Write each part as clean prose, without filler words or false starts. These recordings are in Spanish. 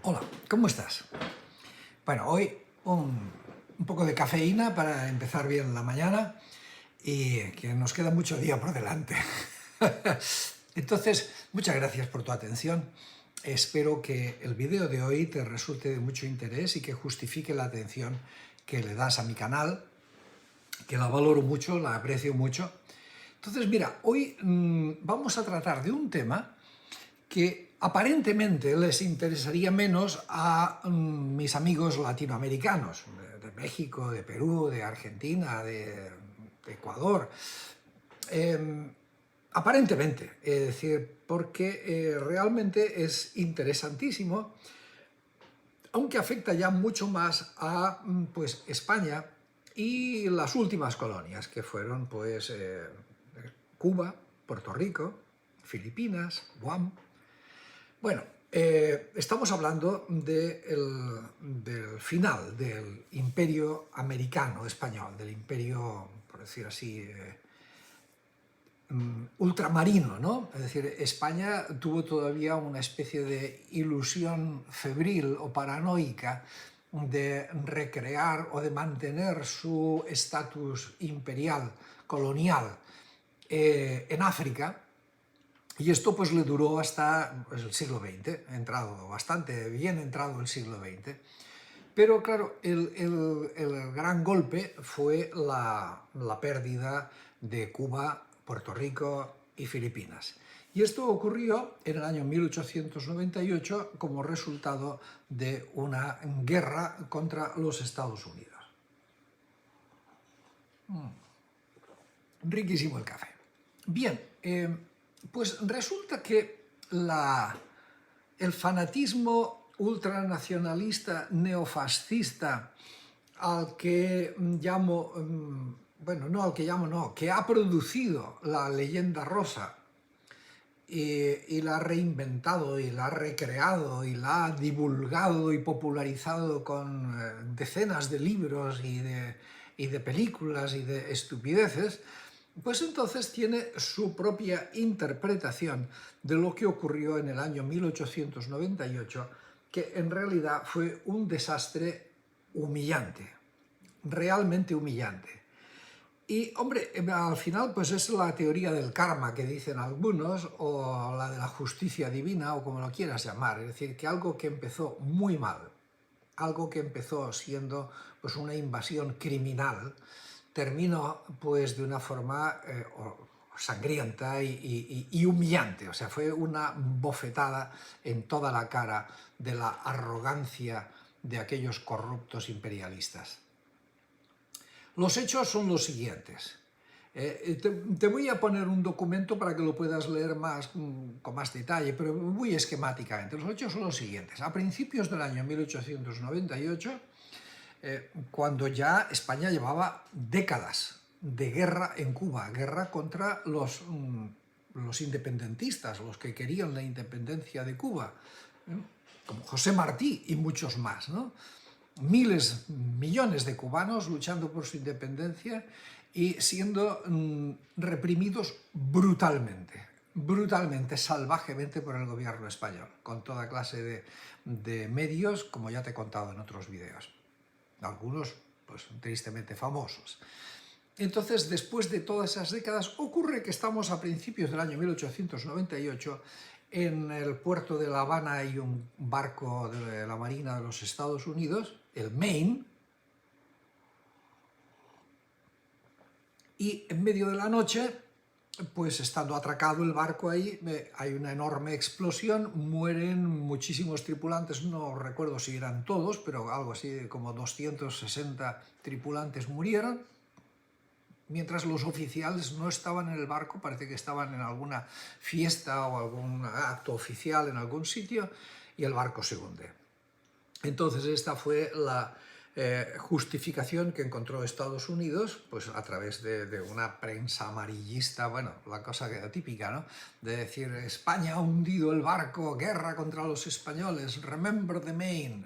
Hola, ¿cómo estás? Bueno, hoy un poco de cafeína para empezar bien la mañana y que nos queda mucho día por delante. Entonces, muchas gracias por tu atención. Espero que el vídeo de hoy te resulte de mucho interés y que justifique la atención que le das a mi canal, que la valoro mucho, la aprecio mucho. Entonces, mira, hoy vamos a tratar de un tema que aparentemente les interesaría menos a mis amigos latinoamericanos, de México, de Perú, de Argentina, de Ecuador. Aparentemente, es decir, porque realmente es interesantísimo, aunque afecta ya mucho más a pues, España y las últimas colonias, que fueron pues, Cuba, Puerto Rico, Filipinas, Guam. Bueno, estamos hablando del final del imperio americano español, del imperio, por decir así, ultramarino, ¿no? Es decir, España tuvo todavía una especie de ilusión febril o paranoica de recrear o de mantener su estatus imperial, colonial, en África. Y esto pues le duró hasta pues, el siglo XX, entrado bastante bien entrado el siglo XX. Pero claro, el gran golpe fue la pérdida de Cuba, Puerto Rico y Filipinas. Y esto ocurrió en el año 1898 como resultado de una guerra contra los Estados Unidos. Riquísimo el café. Bien, pues resulta que el fanatismo ultranacionalista neofascista al que llamo, bueno, no al que llamo, no, que ha producido la leyenda rosa y la ha reinventado y la ha recreado y la ha divulgado y popularizado con decenas de libros y de películas y de estupideces, pues entonces tiene su propia interpretación de lo que ocurrió en el año 1898, que en realidad fue un desastre humillante, realmente humillante. Y, hombre, al final pues es la teoría del karma que dicen algunos, o la de la justicia divina, o como lo quieras llamar. Es decir, que algo que empezó muy mal, algo que empezó siendo pues una invasión criminal, terminó pues de una forma sangrienta y humillante. O sea, fue una bofetada en toda la cara de la arrogancia de aquellos corruptos imperialistas. Los hechos son los siguientes. Te voy a poner un documento para que lo puedas leer con más detalle, pero muy esquemáticamente. Los hechos son los siguientes. A principios del año 1898, cuando ya España llevaba décadas de guerra en Cuba, guerra contra los independentistas, los que querían la independencia de Cuba, como José Martí y muchos más, ¿no? Miles, millones de cubanos luchando por su independencia y siendo reprimidos brutalmente, salvajemente por el gobierno español, con toda clase de medios, como ya te he contado en otros vídeos. Algunos, pues, tristemente famosos. Entonces, después de todas esas décadas, ocurre que estamos a principios del año 1898, en el puerto de La Habana hay un barco de la Marina de los Estados Unidos, el Maine, y en medio de la noche, pues estando atracado el barco ahí, hay una enorme explosión, mueren muchísimos tripulantes, no recuerdo si eran todos, pero algo así como 260 tripulantes murieron, mientras los oficiales no estaban en el barco, parece que estaban en alguna fiesta o algún acto oficial en algún sitio, y el barco se hunde. Entonces esta fue la justificación que encontró Estados Unidos, pues a través de una prensa amarillista, bueno, la cosa típica, ¿no? De decir, España ha hundido el barco, guerra contra los españoles, remember the Maine.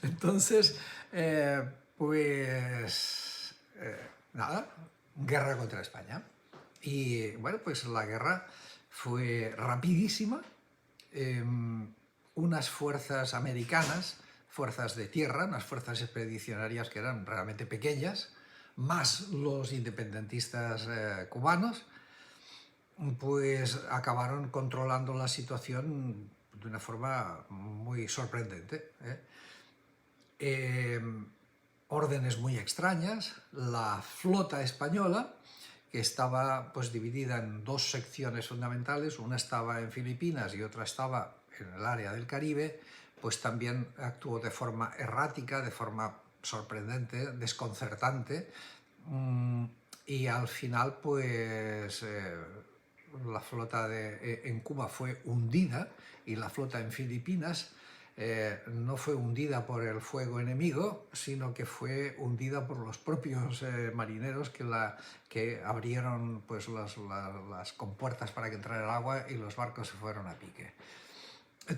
Entonces, pues nada, guerra contra España. Y bueno, pues la guerra fue rapidísima, unas fuerzas americanas, fuerzas de tierra, unas fuerzas expedicionarias que eran realmente pequeñas, más los independentistas cubanos, pues acabaron controlando la situación de una forma muy sorprendente. Órdenes muy extrañas. La flota española, que estaba pues dividida en dos secciones fundamentales, una estaba en Filipinas y otra estaba en el área del Caribe, pues también actuó de forma errática, de forma sorprendente, desconcertante, y al final pues la flota en Cuba fue hundida y la flota en Filipinas no fue hundida por el fuego enemigo, sino que fue hundida por los propios marineros que abrieron pues, las compuertas para que entrara el agua y los barcos se fueron a pique.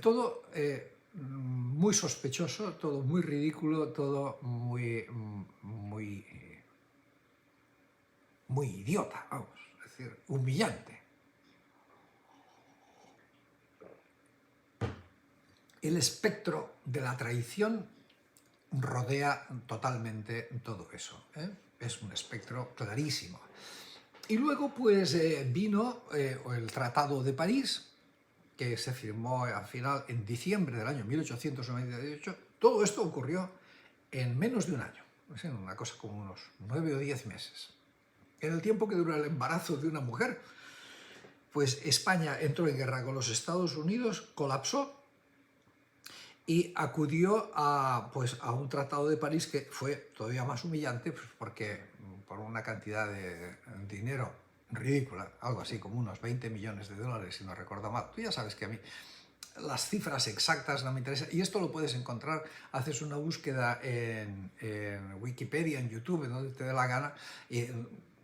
Todo muy sospechoso, todo muy ridículo, todo muy idiota, vamos, es decir, humillante. El espectro de la traición rodea totalmente todo eso. Es un espectro clarísimo. Y luego pues vino el Tratado de París, que se firmó al final en diciembre del año 1898. Todo esto ocurrió en menos de un año, una cosa como unos 9 o 10 meses. En el tiempo que dura el embarazo de una mujer, pues España entró en guerra con los Estados Unidos, colapsó y acudió a un Tratado de París que fue todavía más humillante, pues porque por una cantidad de dinero ridícula, algo así como unos 20 millones de dólares, si no recuerdo mal. Tú ya sabes que a mí las cifras exactas no me interesan, y esto lo puedes encontrar, haces una búsqueda en Wikipedia, en YouTube, en donde te dé la gana, y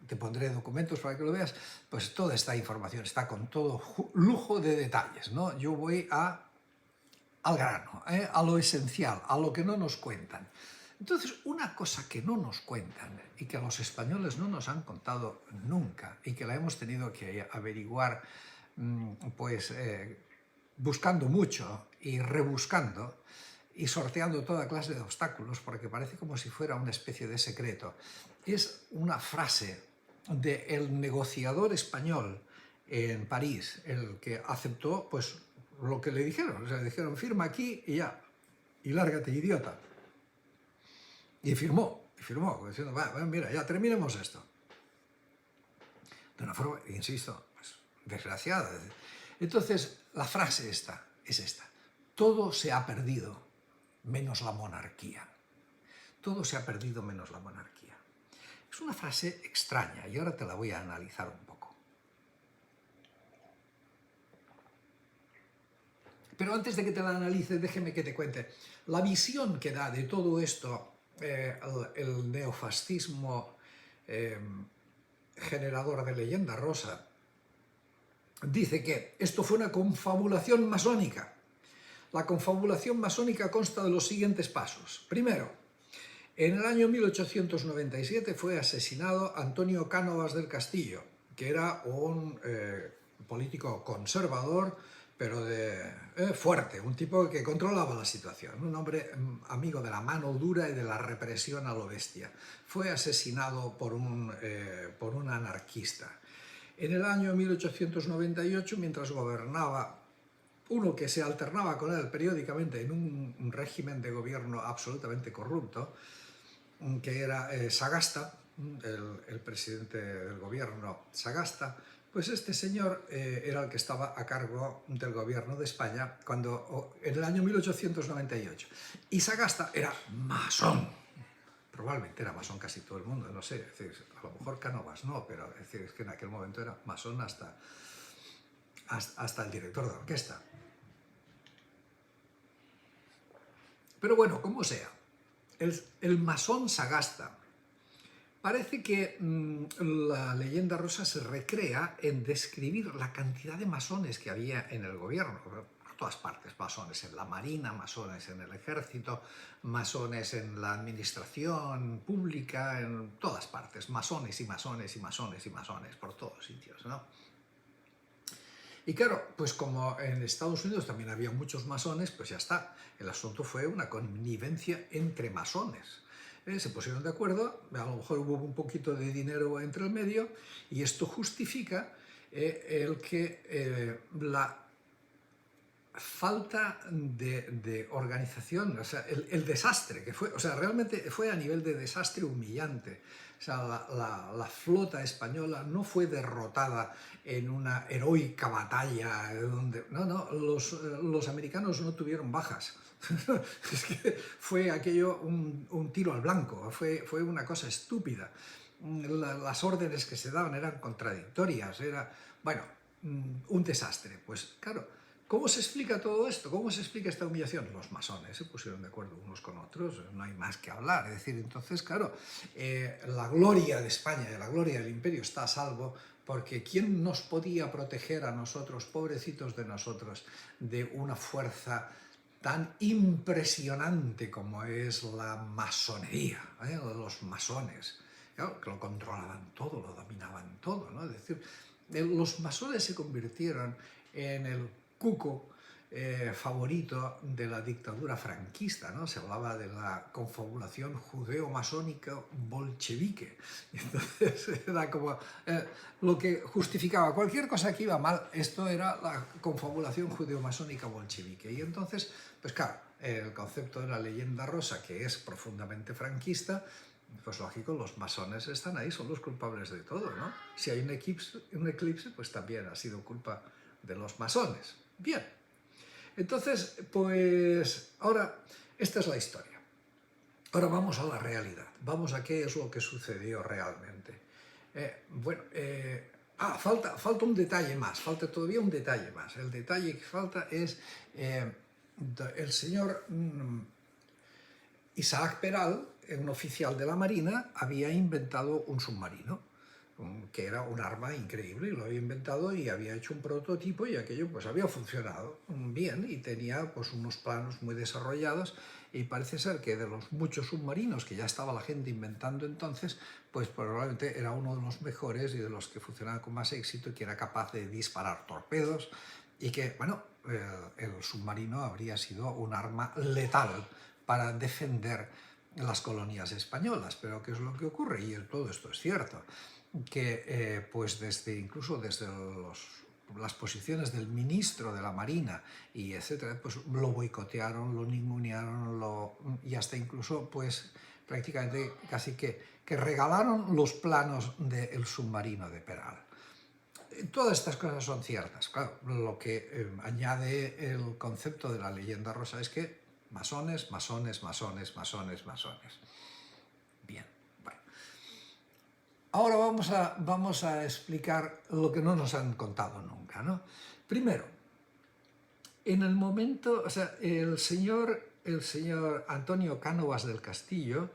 te pondré documentos para que lo veas, pues toda esta información está con todo lujo de detalles, ¿no? Yo voy al grano, a lo esencial, a lo que no nos cuentan. Entonces, una cosa que no nos cuentan y que a los españoles no nos han contado nunca y que la hemos tenido que averiguar pues buscando mucho y rebuscando y sorteando toda clase de obstáculos, porque parece como si fuera una especie de secreto, es una frase del negociador español en París, el que aceptó pues lo que le dijeron, o sea, le dijeron firma aquí y ya, y lárgate, idiota. Y firmó, diciendo, mira, ya terminemos esto. De una forma, insisto, pues, desgraciada. Entonces, la frase es esta: todo se ha perdido menos la monarquía. Todo se ha perdido menos la monarquía. Es una frase extraña y ahora te la voy a analizar un poco. Pero antes de que te la analice, déjeme que te cuente la visión que da de todo esto el neofascismo generador de leyenda rosa. Dice que esto fue una confabulación masónica. La confabulación masónica consta de los siguientes pasos. Primero, en el año 1897 fue asesinado Antonio Cánovas del Castillo, que era un político conservador, pero fuerte, un tipo que controlaba la situación, un hombre amigo de la mano dura y de la represión a lo bestia. Fue asesinado por un anarquista. En el año 1898, mientras gobernaba uno que se alternaba con él periódicamente en un régimen de gobierno absolutamente corrupto, que era Sagasta, el presidente del gobierno Sagasta, pues este señor era el que estaba a cargo del gobierno de España en el año 1898. Y Sagasta era masón. Probablemente era masón casi todo el mundo, no sé, es decir, a lo mejor Cánovas no, pero es que en aquel momento era masón hasta el director de orquesta. Pero bueno, como sea, el masón Sagasta, parece que la leyenda rosa se recrea en describir la cantidad de masones que había en el gobierno, por todas partes, masones en la marina, masones en el ejército, masones en la administración pública, en todas partes, masones y masones y masones y masones, por todos sitios, ¿no? Y claro, pues como en Estados Unidos también había muchos masones, pues ya está. El asunto fue una connivencia entre masones. Se pusieron de acuerdo, a lo mejor hubo un poquito de dinero entre el medio, y esto justifica el que la falta de organización, o sea, el desastre que fue, o sea, realmente fue a nivel de desastre humillante. O sea, la flota española no fue derrotada en una heroica batalla, donde, no, los americanos no tuvieron bajas. Es que fue aquello un tiro al blanco, fue una cosa estúpida. Las órdenes que se daban eran contradictorias, era, bueno, un desastre. Pues claro, ¿cómo se explica todo esto? ¿Cómo se explica esta humillación? Los masones se pusieron de acuerdo unos con otros, no hay más que hablar. Es decir, entonces, claro, la gloria de España y la gloria del imperio está a salvo, porque ¿quién nos podía proteger a nosotros, pobrecitos de nosotros, de una fuerza tan impresionante como es la masonería, los masones? Claro, que lo controlaban todo, lo dominaban todo, ¿no? Es decir, los masones se convirtieron en el cuco favorito de la dictadura franquista, ¿no? Se hablaba de la confabulación judeo-masónica bolchevique. Entonces era como lo que justificaba cualquier cosa que iba mal, esto era la confabulación judeo-masónica bolchevique. Y entonces, pues claro, el concepto de la leyenda rosa, que es profundamente franquista, pues lógico, los masones están ahí, son los culpables de todo, ¿no? Si hay un eclipse, pues también ha sido culpa de los masones. Bien, entonces, pues ahora, esta es la historia. Ahora vamos a la realidad, vamos a qué es lo que sucedió realmente. Falta un detalle más, falta todavía un detalle más. El detalle que falta es el señor Isaac Peral, un oficial de la Marina, había inventado un submarino, que era un arma increíble, lo había inventado y había hecho un prototipo, y aquello pues había funcionado bien y tenía pues unos planos muy desarrollados, y parece ser que de los muchos submarinos que ya estaba la gente inventando entonces, pues probablemente era uno de los mejores y de los que funcionaba con más éxito, y que era capaz de disparar torpedos, y que, bueno, el submarino habría sido un arma letal para defender las colonias españolas. Pero ¿qué es lo que ocurre? Y todo esto es cierto, que pues incluso desde las posiciones del ministro de la Marina y etcétera, pues lo boicotearon, lo ningunearon, y hasta incluso pues prácticamente casi que regalaron los planos del submarino de Peral. Todas estas cosas son ciertas. Claro, lo que añade el concepto de la leyenda rosa es que masones, masones, masones, masones, masones. Bien, bueno. Ahora vamos a explicar lo que no nos han contado nunca, ¿no? Primero, en el momento, o sea, el señor Antonio Cánovas del Castillo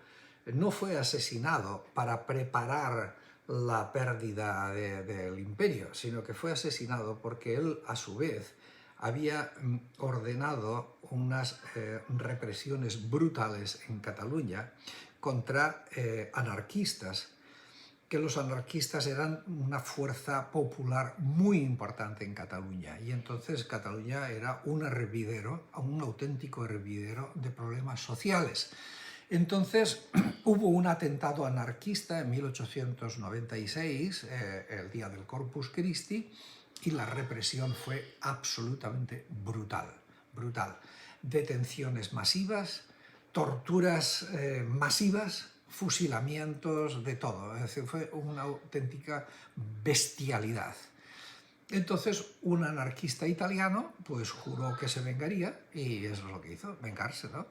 no fue asesinado para preparar la pérdida del imperio, sino que fue asesinado porque él, a su vez, había ordenado unas represiones brutales en Cataluña contra anarquistas, que los anarquistas eran una fuerza popular muy importante en Cataluña, y entonces Cataluña era un hervidero, un auténtico hervidero de problemas sociales. Entonces hubo un atentado anarquista en 1896, el día del Corpus Christi, y la represión fue absolutamente brutal, brutal. Detenciones masivas, torturas masivas, fusilamientos, de todo. Es decir, fue una auténtica bestialidad. Entonces, un anarquista italiano pues juró que se vengaría, y eso es lo que hizo, vengarse, ¿no?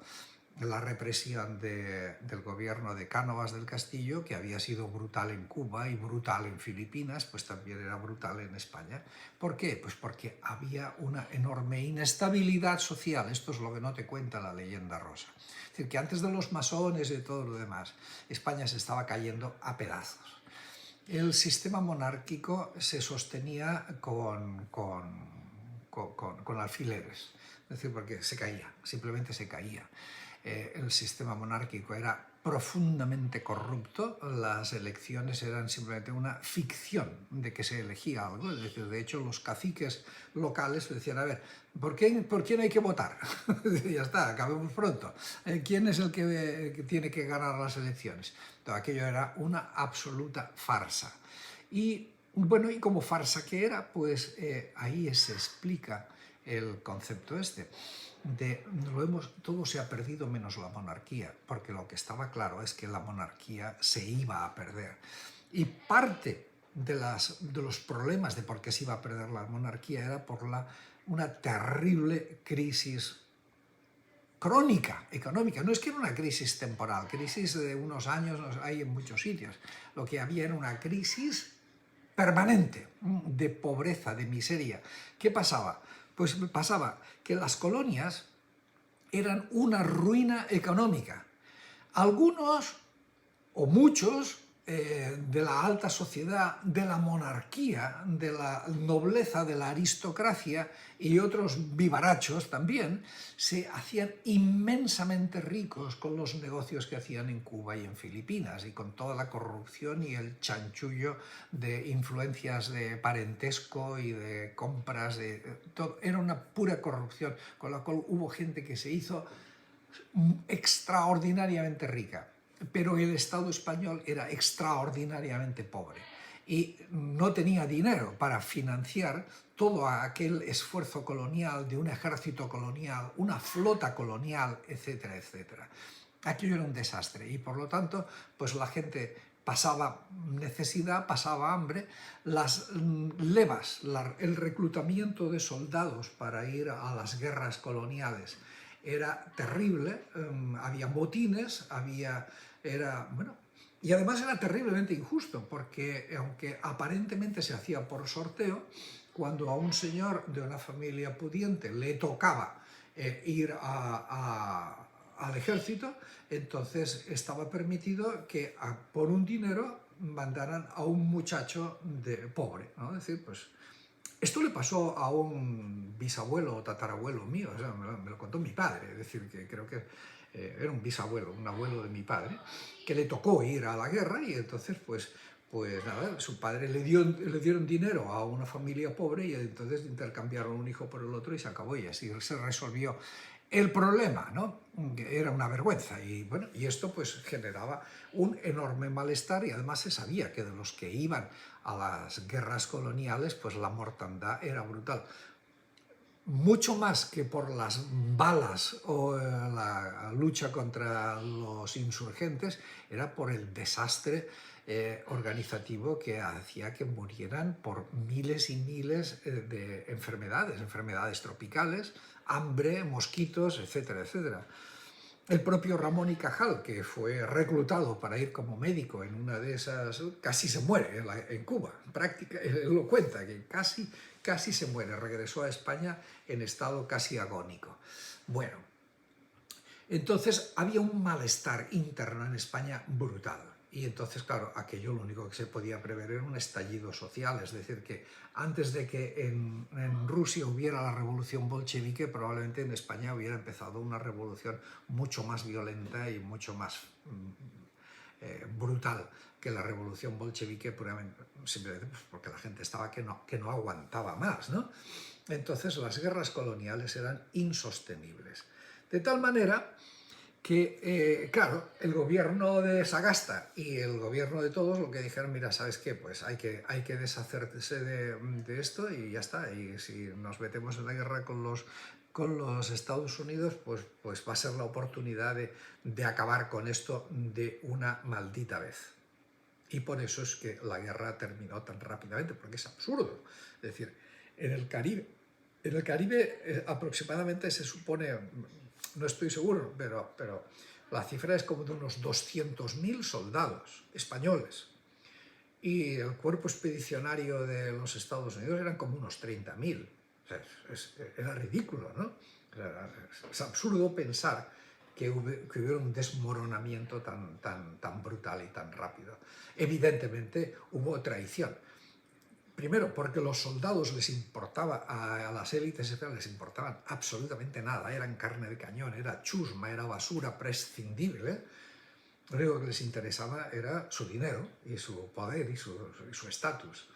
La represión del gobierno de Cánovas del Castillo, que había sido brutal en Cuba y brutal en Filipinas, pues también era brutal en España. ¿Por qué? Pues porque había una enorme inestabilidad social. Esto es lo que no te cuenta la leyenda rosa. Es decir, que antes de los masones y de todo lo demás, España se estaba cayendo a pedazos. El sistema monárquico se sostenía con alfileres, es decir, porque se caía, simplemente se caía. El sistema monárquico era profundamente corrupto. Las elecciones eran simplemente una ficción de que se elegía algo. Es decir, de hecho, los caciques locales decían, a ver, ¿por quién hay que votar? Ya está, acabemos pronto. ¿Quién es el que tiene que ganar las elecciones? Todo aquello era una absoluta farsa. Y bueno, y como farsa que era, pues ahí se explica el concepto este. Todo se ha perdido menos la monarquía, porque lo que estaba claro es que la monarquía se iba a perder. Y parte de los problemas de por qué se iba a perder la monarquía era por una terrible crisis crónica, económica. No es que era una crisis temporal, crisis de unos años hay en muchos sitios. Lo que había era una crisis permanente de pobreza, de miseria. ¿Qué pasaba? Pues pasaba que las colonias eran una ruina económica. Algunos, o muchos, de la alta sociedad, de la monarquía, de la nobleza, de la aristocracia y otros vivarachos también, se hacían inmensamente ricos con los negocios que hacían en Cuba y en Filipinas y con toda la corrupción y el chanchullo de influencias de parentesco y de compras, todo. Era una pura corrupción, con la cual hubo gente que se hizo extraordinariamente rica, pero el Estado español era extraordinariamente pobre y no tenía dinero para financiar todo aquel esfuerzo colonial de un ejército colonial, una flota colonial, etcétera, etcétera. Aquello era un desastre y por lo tanto pues la gente pasaba necesidad, pasaba hambre, las levas, el reclutamiento de soldados para ir a las guerras coloniales era terrible, había motines, y además era terriblemente injusto, porque aunque aparentemente se hacía por sorteo, cuando a un señor de una familia pudiente le tocaba ir al ejército, entonces estaba permitido que por un dinero mandaran a un muchacho pobre, ¿no? Es decir, pues esto le pasó a un bisabuelo o tatarabuelo mío, o sea, me lo contó mi padre, es decir, que creo que era un bisabuelo, un abuelo de mi padre, que le tocó ir a la guerra y entonces pues nada, su padre le dieron dinero a una familia pobre y entonces intercambiaron un hijo por el otro y se acabó y así se resolvió el problema, ¿no? Era una vergüenza y bueno, y esto pues generaba un enorme malestar y además se sabía que de los que iban a las guerras coloniales pues la mortandad era brutal. Mucho más que por las balas o la lucha contra los insurgentes, era por el desastre organizativo que hacía que murieran por miles y miles de enfermedades tropicales, hambre, mosquitos, etcétera, etcétera. El propio Ramón y Cajal, que fue reclutado para ir como médico en una de esas, casi se muere en Cuba, él lo cuenta, que casi se muere, regresó a España en estado casi agónico. Bueno, entonces había un malestar interno en España brutal. Y entonces, claro, aquello lo único que se podía prever era un estallido social, es decir, que antes de que en Rusia hubiera la revolución bolchevique, probablemente en España hubiera empezado una revolución mucho más violenta y mucho más brutal que la revolución bolchevique, puramente, simplemente porque la gente estaba que no aguantaba más, ¿no? Entonces las guerras coloniales eran insostenibles. De tal manera que, claro, el gobierno de Sagasta y el gobierno de todos lo que dijeron, mira, ¿sabes qué? Pues hay que deshacerse de esto y ya está. Y si nos metemos en la guerra con los Estados Unidos, pues va a ser la oportunidad de acabar con esto de una maldita vez. Y por eso es que la guerra terminó tan rápidamente, porque es absurdo. Es decir, en el Caribe aproximadamente se supone, no estoy seguro, pero la cifra es como de unos 200.000 soldados españoles. Y el cuerpo expedicionario de los Estados Unidos eran como unos 30.000. O sea, era ridículo, ¿no? Es absurdo pensar que hubiera un desmoronamiento tan brutal y tan rápido. Evidentemente hubo traición. Primero, porque los soldados les importaba, a las élites les importaban absolutamente nada, eran carne de cañón, era chusma, era basura prescindible. Lo único que les interesaba era su dinero y su poder y su estatus.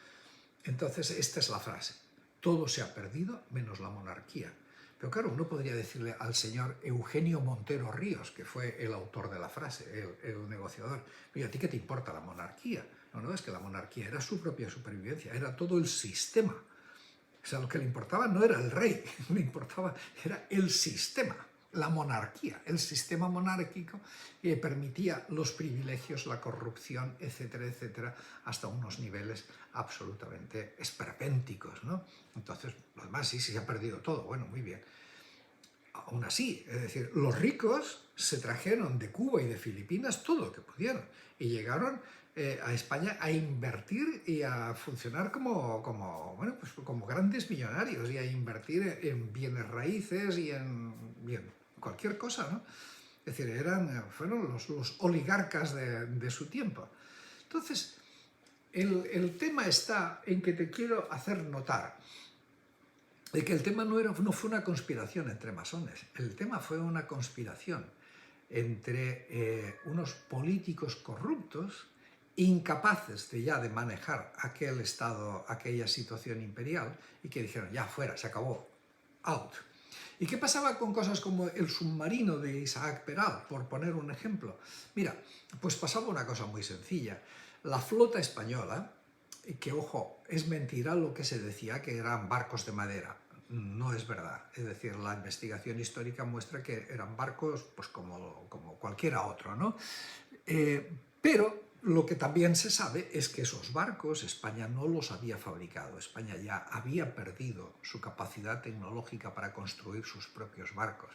Entonces, esta es la frase: todo se ha perdido menos la monarquía. Pero claro, uno podría decirle al señor Eugenio Montero Ríos, que fue el autor de la frase, el negociador: oye, ¿a ti qué te importa la monarquía? No, es que la monarquía era su propia supervivencia, era todo el sistema. O sea, lo que le importaba no era el rey, le importaba, era el sistema, la monarquía, el sistema monárquico que permitía los privilegios, la corrupción, etcétera, etcétera, hasta unos niveles absolutamente esperpénticos, ¿no? Entonces, lo demás sí se ha perdido todo, bueno, muy bien. Aún así, es decir, los ricos se trajeron de Cuba y de Filipinas todo lo que pudieron y llegaron a España a invertir y a funcionar bueno, pues como grandes millonarios y a invertir en bienes raíces y en cualquier cosa, ¿no? Es decir, fueron los oligarcas de su tiempo. Entonces, el tema está en que te quiero hacer notar de que el tema no fue una conspiración entre masones, el tema fue una conspiración entre unos políticos corruptos, incapaces de manejar aquel estado, aquella situación imperial, y que dijeron: ya fuera, se acabó, out. ¿Y qué pasaba con cosas como el submarino de Isaac Peral, por poner un ejemplo? Mira, pues pasaba una cosa muy sencilla. La flota española, que ojo, es mentira lo que se decía que eran barcos de madera, no es verdad. Es decir, la investigación histórica muestra que eran barcos pues como cualquiera otro, ¿no? Pero lo que también se sabe es que esos barcos España no los había fabricado. España ya había perdido su capacidad tecnológica para construir sus propios barcos.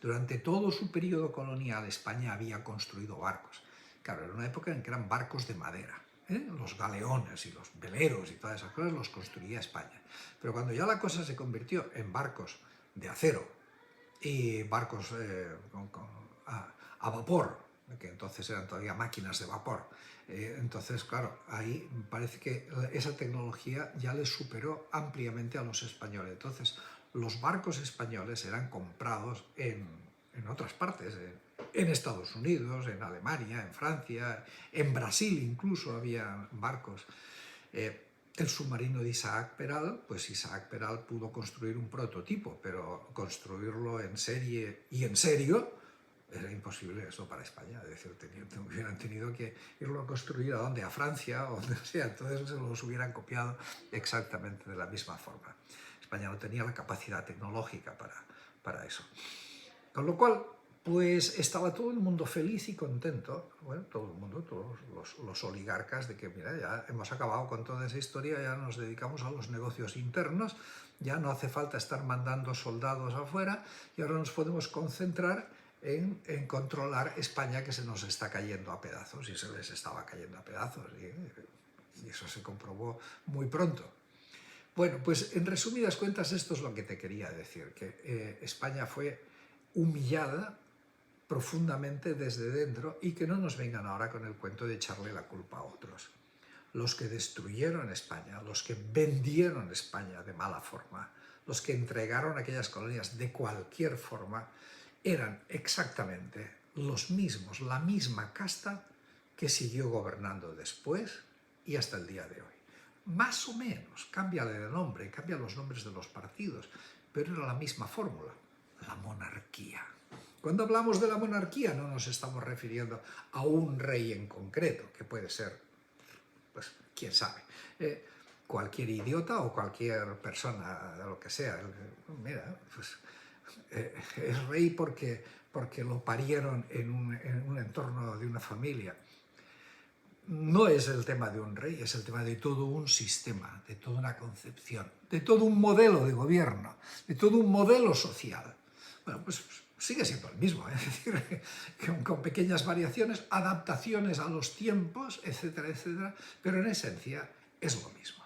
Durante todo su periodo colonial España había construido barcos. Claro, era una época en que eran barcos de madera. Los galeones y los veleros y todas esas cosas los construía España. Pero cuando ya la cosa se convirtió en barcos de acero y barcos a vapor, que entonces eran todavía máquinas de vapor, entonces, claro, ahí parece que esa tecnología ya les superó ampliamente a los españoles. Entonces, los barcos españoles eran comprados en otras partes, en Estados Unidos, en Alemania, en Francia, en Brasil incluso había barcos. El submarino de Isaac Peral, pues Isaac Peral pudo construir un prototipo, pero construirlo en serie y en serio era imposible eso para España. Es decir, hubieran tenido que irlo a construir ¿a dónde? A Francia o donde sea, entonces se los hubieran copiado exactamente de la misma forma. España no tenía la capacidad tecnológica para eso. Con lo cual, pues estaba todo el mundo feliz y contento, bueno, todo el mundo, todos los oligarcas, de que mira, ya hemos acabado con toda esa historia, ya nos dedicamos a los negocios internos, ya no hace falta estar mandando soldados afuera y ahora nos podemos concentrar en controlar España, que se nos está cayendo a pedazos, y se les estaba cayendo a pedazos, y eso se comprobó muy pronto. Bueno, pues en resumidas cuentas esto es lo que te quería decir, que España fue humillada profundamente desde dentro y que no nos vengan ahora con el cuento de echarle la culpa a otros. Los que destruyeron España, los que vendieron España de mala forma, los que entregaron aquellas colonias de cualquier forma, eran exactamente los mismos, la misma casta que siguió gobernando después y hasta el día de hoy. Más o menos, cámbiale de nombre, cambia los nombres de los partidos, pero era la misma fórmula, la monarquía. Cuando hablamos de la monarquía no nos estamos refiriendo a un rey en concreto, que puede ser, pues, quién sabe, cualquier idiota o cualquier persona, de lo que sea. Mira, pues es rey porque lo parieron en un entorno de una familia. No es el tema de un rey, es el tema de todo un sistema, de toda una concepción, de todo un modelo de gobierno, de todo un modelo social. Bueno, pues sigue siendo el mismo, es decir, con pequeñas variaciones, adaptaciones a los tiempos, etcétera, etcétera, pero en esencia es lo mismo.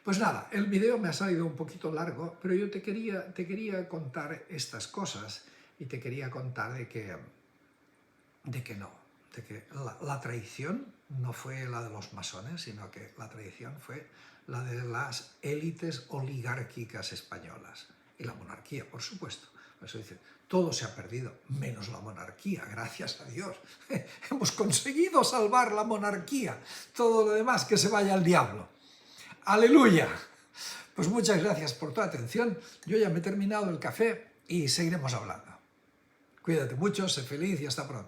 Pues nada, el video me ha salido un poquito largo, pero yo te quería contar estas cosas y te quería contar de que la traición no fue la de los masones, sino que la traición fue la de las élites oligárquicas españolas. y la monarquía, por supuesto. Por eso dice, todo se ha perdido, menos la monarquía, gracias a Dios. Hemos conseguido salvar la monarquía, todo lo demás que se vaya al diablo. ¡Aleluya! Pues muchas gracias por tu atención, yo ya me he terminado el café y seguiremos hablando. Cuídate mucho, sé feliz y hasta pronto.